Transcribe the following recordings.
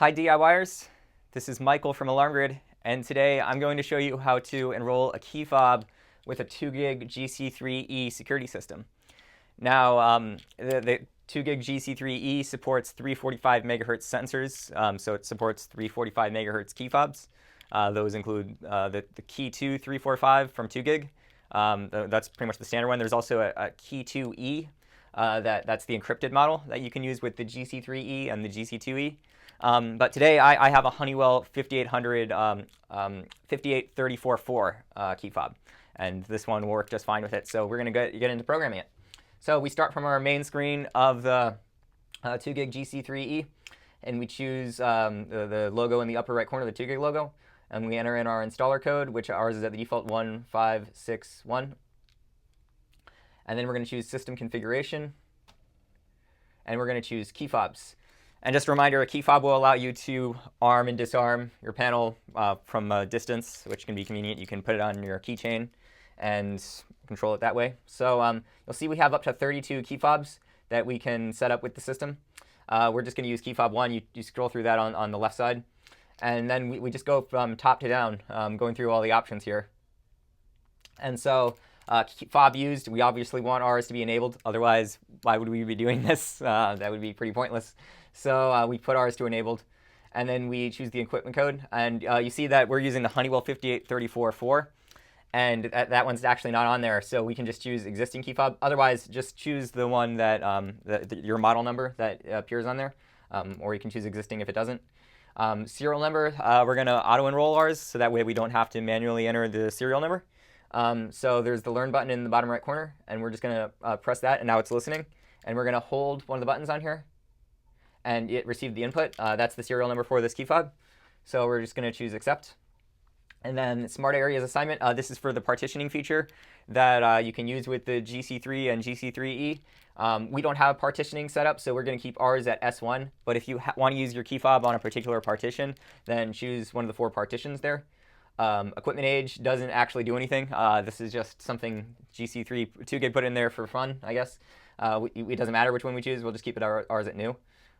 Hi DIYers, this is Michael from Alarm Grid, and today I'm going to show you how to enroll a key fob with a 2GIG GC3e security system. Now, the 2GIG GC3e supports 345 megahertz sensors, so it supports 345 megahertz key fobs. Those include the Key 2 345 from 2GIG. That's pretty much the standard one. There's also a Key 2e. That's the encrypted model that you can use with the GC3e and the GC2e. But today I have a Honeywell 5800 58344 key fob, and this one will work just fine with it. So we're going to get into programming it. So we start from our main screen of the 2GIG GC3e, and we choose the logo in the upper right corner, the 2GIG logo, and we enter in our installer code, which ours is at the default 1561. And then we're going to choose system configuration, and we're going to choose key fobs. And just a reminder, a key fob will allow you to arm and disarm your panel from a distance, which can be convenient. You can put it on your keychain and control it that way. So you'll see we have up to 32 key fobs that we can set up with the system. We're just going to use key fob 1. You scroll through that on the left side. And then we just go from top to down, going through all the options here. And so fob used, we obviously want ours to be enabled. Otherwise, why would we be doing this? That would be pretty pointless. So we put ours to enabled, and then we choose the equipment code. And you see that we're using the Honeywell 58344, and that one's actually not on there. So we can just choose existing key fob. Otherwise, just choose the one that your model number that appears on there, or you can choose existing if it doesn't. Serial number, we're going to auto-enroll ours, so that way we don't have to manually enter the serial number. So there's the Learn button in the bottom right corner, and we're just going to press that, and now it's listening. And we're going to hold one of the buttons on here, and it received the input. That's the serial number for this key fob. So we're just going to choose accept. And then Smart Areas Assignment, this is for the partitioning feature that you can use with the GC3 and GC3e. We don't have partitioning set up, so we're going to keep ours at S1. But if you want to use your key fob on a particular partition, then choose one of the 4 partitions there. Equipment age doesn't actually do anything. This is just something GC3 2GIG put in there for fun, I guess. It doesn't matter which one we choose. We'll just keep it ours at new.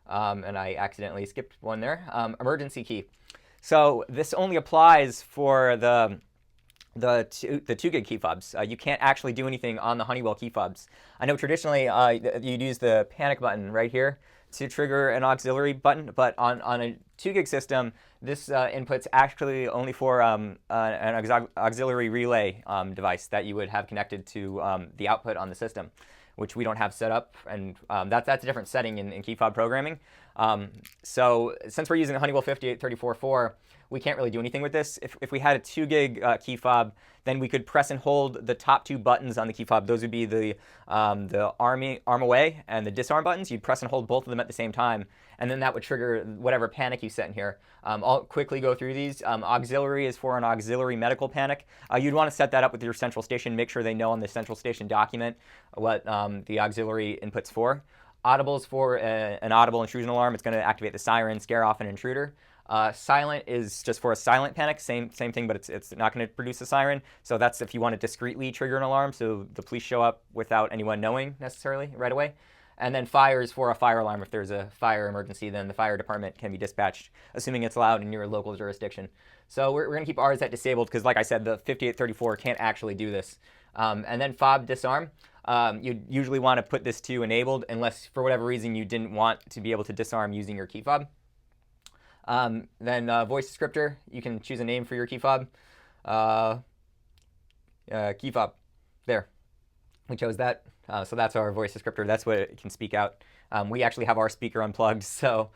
And I accidentally skipped one there. Emergency key. So this only applies for the 2GIG key fobs. You can't actually do anything on the Honeywell key fobs. I know traditionally you'd use the panic button right here to trigger an auxiliary button, but on a 2GIG system, this input's actually only for an auxiliary relay device that you would have connected to the output on the system, which we don't have set up, and that's a different setting in key fob programming. So since we're using the Honeywell 58344, we can't really do anything with this. If we had a 2GIG key fob, then we could press and hold the top 2 buttons on the key fob. Those would be the Arm Away and the Disarm buttons. You'd press and hold both of them at the same time, and then that would trigger whatever panic you set in here. I'll quickly go through these. Auxiliary is for an auxiliary medical panic. You'd want to set that up with your central station. Make sure they know on the central station document what the auxiliary input's for. Audible is for an audible intrusion alarm. It's going to activate the siren, scare off an intruder. Silent is just for a silent panic, same thing, but it's not going to produce a siren. So that's if you want to discreetly trigger an alarm, so the police show up without anyone knowing necessarily right away. And then fire is for a fire alarm. If there's a fire emergency, then the fire department can be dispatched, assuming it's allowed in your local jurisdiction. So we're going to keep ours at disabled because, like I said, the 5834 can't actually do this. And then Fob Disarm. You'd usually want to put this to enabled unless for whatever reason you didn't want to be able to disarm using your key fob. Then voice descriptor, you can choose a name for your key fob. Key fob, there, we chose that. So that's our voice descriptor. That's what it can speak out. We actually have our speaker unplugged, so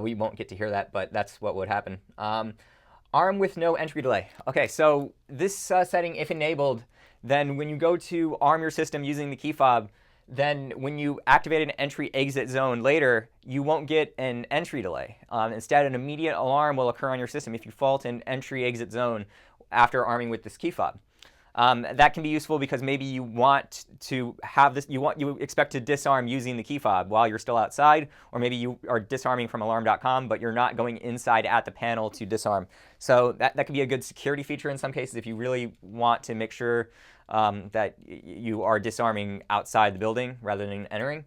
we won't get to hear that, but that's what would happen. Arm with no entry delay. Okay, so this setting, if enabled, then when you go to arm your system using the key fob, then when you activate an entry-exit zone later, you won't get an entry delay. Instead, an immediate alarm will occur on your system if you fault an entry-exit zone after arming with this key fob. That can be useful because maybe you want to have this, you expect to disarm using the key fob while you're still outside, or maybe you are disarming from alarm.com, but you're not going inside at the panel to disarm. So that could be a good security feature in some cases if you really want to make sure that you are disarming outside the building rather than entering.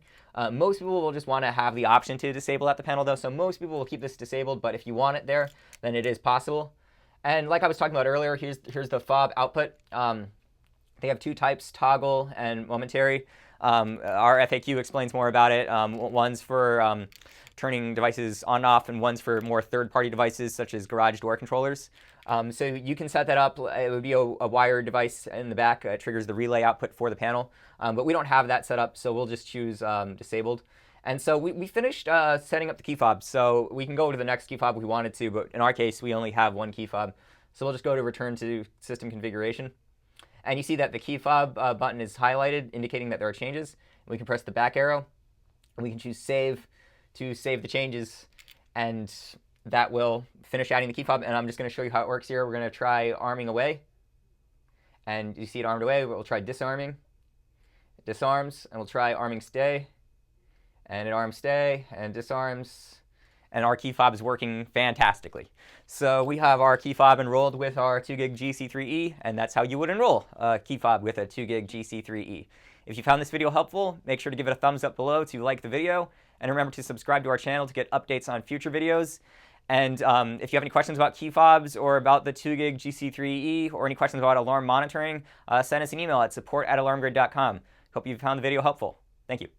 Most people will just want to have the option to disable at the panel, though, so most people will keep this disabled, but if you want it there, then it is possible. And like I was talking about earlier, here's the fob output. They have two types, toggle and momentary. Our FAQ explains more about it. One's for turning devices on and off, and one's for more third-party devices, such as garage door controllers. So you can set that up. It would be a wired device in the back. It triggers the relay output for the panel. But we don't have that set up, so we'll just choose disabled. And so we finished setting up the key fob. So we can go to the next key fob if we wanted to, but in our case, we only have one key fob. So we'll just go to return to system configuration. And you see that the key fob button is highlighted, indicating that there are changes. We can press the back arrow, and we can choose save to save the changes, and that will finish adding the key fob. And I'm just going to show you how it works here. We're going to try arming away, and you see it armed away. We'll try disarming. It disarms, and we'll try arming stay, and it arms stay and disarms, and our key fob is working fantastically. So we have our key fob enrolled with our 2GIG GC3e, and that's how you would enroll a key fob with a 2GIG GC3e. If you found this video helpful, make sure to give it a thumbs up below to like the video, and remember to subscribe to our channel to get updates on future videos. And if you have any questions about key fobs or about the 2GIG GC3e, or any questions about alarm monitoring, send us an email at support@alarmgrid.com. Hope you found the video helpful. Thank you.